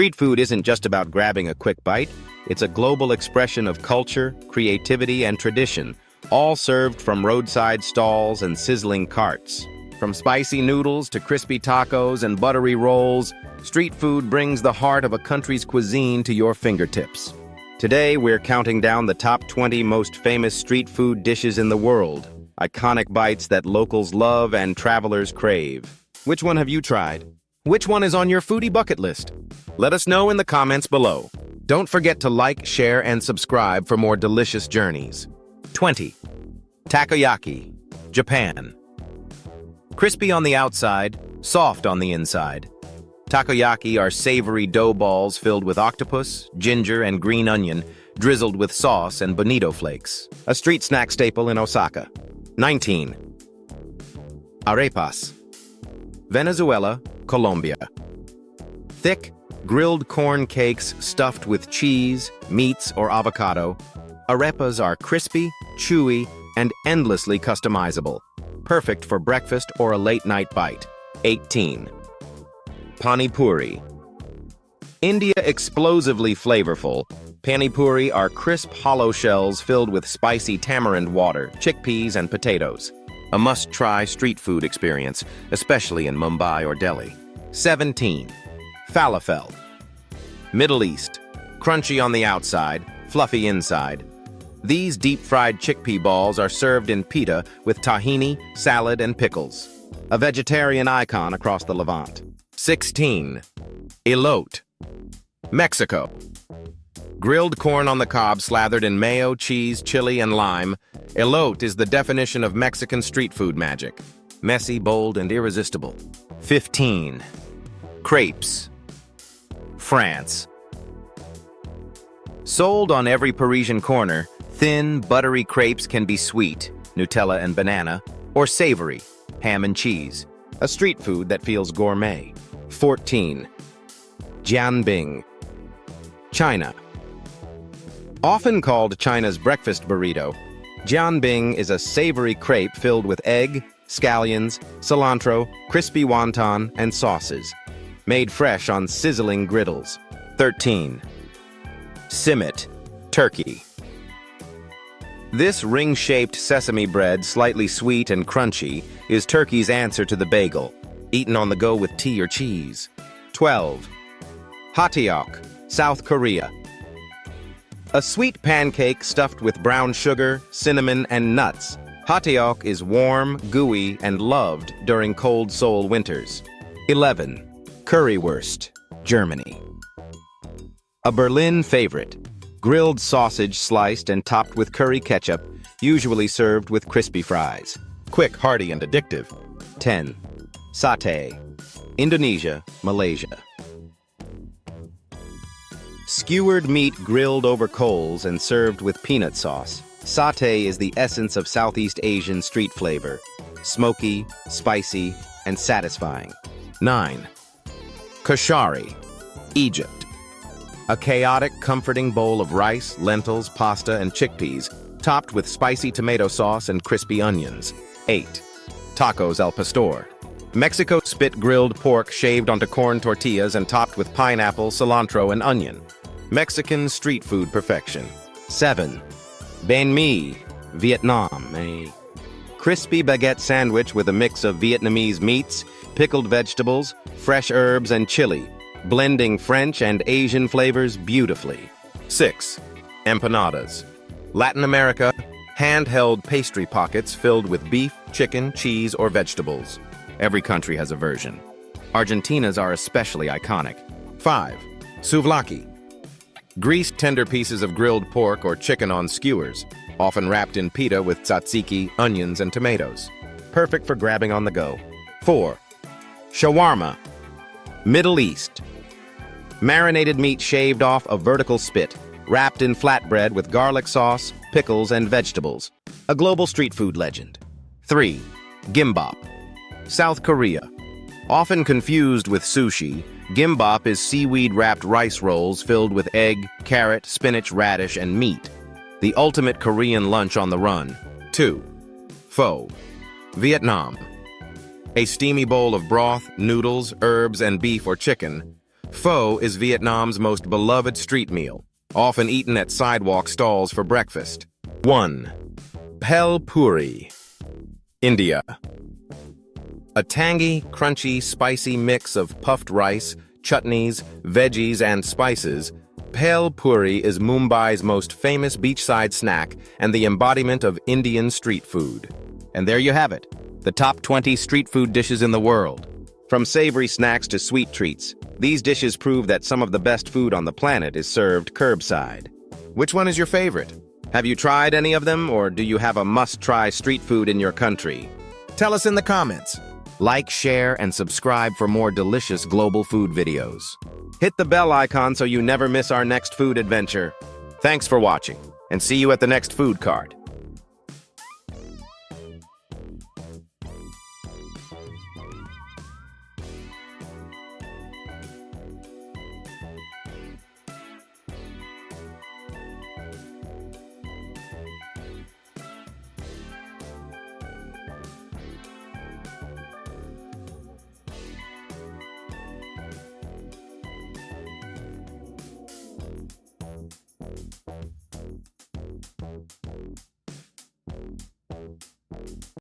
Street food isn't just about grabbing a quick bite. It's a global expression of culture, creativity, and tradition, all served from roadside stalls and sizzling carts. From spicy noodles to crispy tacos and buttery rolls, street food brings the heart of a country's cuisine to your fingertips. Today, we're counting down the top 20 most famous street food dishes in the world, iconic bites that locals love and travelers crave. Which one have you tried? Which one is on your foodie bucket list? Let us know in the comments below. Don't forget to like, share, and subscribe for more delicious journeys. 20. Takoyaki, Japan. Crispy on the outside, soft on the inside. Takoyaki are savory dough balls filled with octopus, ginger, and green onion, drizzled with sauce and bonito flakes. A street snack staple in Osaka. 19. Arepas, Venezuela, Colombia. Thick, grilled corn cakes stuffed with cheese, meats, or avocado. Arepas are crispy, chewy, and endlessly customizable, perfect for breakfast or a late-night bite. 18. Pani Puri. India explosively flavorful, Pani Puri are crisp hollow shells filled with spicy tamarind water, chickpeas, and potatoes. A must-try street food experience, especially in Mumbai or Delhi. 17. Falafel. Middle East. Crunchy on the outside, fluffy inside. These deep-fried chickpea balls are served in pita with tahini, salad, and pickles. A vegetarian icon across the Levant. 16. Elote, Mexico. Grilled corn on the cob slathered in mayo, cheese, chili, and lime, elote is the definition of Mexican street food magic. Messy, bold, and irresistible. 15. Crepes, France. Sold on every Parisian corner, thin, buttery crepes can be sweet, Nutella and banana, or savory, ham and cheese. A street food that feels gourmet. 14. Jianbing, China. Often called China's breakfast burrito, jianbing is a savory crepe filled with egg, scallions, cilantro, crispy wonton, and sauces, made fresh on sizzling griddles. 13. Simit, Turkey. This ring-shaped sesame bread, slightly sweet and crunchy, is Turkey's answer to the bagel, eaten on the go with tea or cheese. 12. Hotteok, South Korea. A sweet pancake stuffed with brown sugar, cinnamon, and nuts. Hotteok is warm, gooey, and loved during cold Seoul winters. 11. Currywurst, Germany. A Berlin favorite. Grilled sausage sliced and topped with curry ketchup, usually served with crispy fries. Quick, hearty, and addictive. 10. Satay, Indonesia, Malaysia. Skewered meat grilled over coals and served with peanut sauce. Satay is the essence of Southeast Asian street flavor. Smoky, spicy, and satisfying. 9. Koshari, Egypt. A chaotic, comforting bowl of rice, lentils, pasta, and chickpeas, topped with spicy tomato sauce and crispy onions. 8. Tacos al pastor. Mexico spit grilled pork shaved onto corn tortillas and topped with pineapple, cilantro, and onion. Mexican street food perfection. 7. Bánh Mì, Vietnam. A crispy baguette sandwich with a mix of Vietnamese meats, pickled vegetables, fresh herbs, and chili, blending French and Asian flavors beautifully. 6. Empanadas. Latin America, handheld pastry pockets filled with beef, chicken, cheese, or vegetables. Every country has a version. Argentina's are especially iconic. 5. Souvlaki. Greased tender pieces of grilled pork or chicken on skewers, often wrapped in pita with tzatziki, onions, and tomatoes. Perfect for grabbing on the go. 4. Shawarma, Middle East. Marinated meat shaved off a vertical spit, wrapped in flatbread with garlic sauce, pickles, and vegetables. A global street food legend. 3. Gimbap, South Korea. Often confused with sushi, gimbap is seaweed-wrapped rice rolls filled with egg, carrot, spinach, radish, and meat. The ultimate Korean lunch on the run. 2. Pho, Vietnam. A steamy bowl of broth, noodles, herbs, and beef or chicken. Pho is Vietnam's most beloved street meal, often eaten at sidewalk stalls for breakfast. 1. Pani Puri, India. A tangy, crunchy, spicy mix of puffed rice, chutneys, veggies, and spices, Pani Puri is Mumbai's most famous beachside snack and the embodiment of Indian street food. And there you have it, the top 20 street food dishes in the world. From savory snacks to sweet treats, these dishes prove that some of the best food on the planet is served curbside. Which one is your favorite? Have you tried any of them, or do you have a must-try street food in your country? Tell us in the comments. Like, share, and subscribe for more delicious global food videos. Hit the bell icon so you never miss our next food adventure. Thanks for watching, and see you at the next food cart.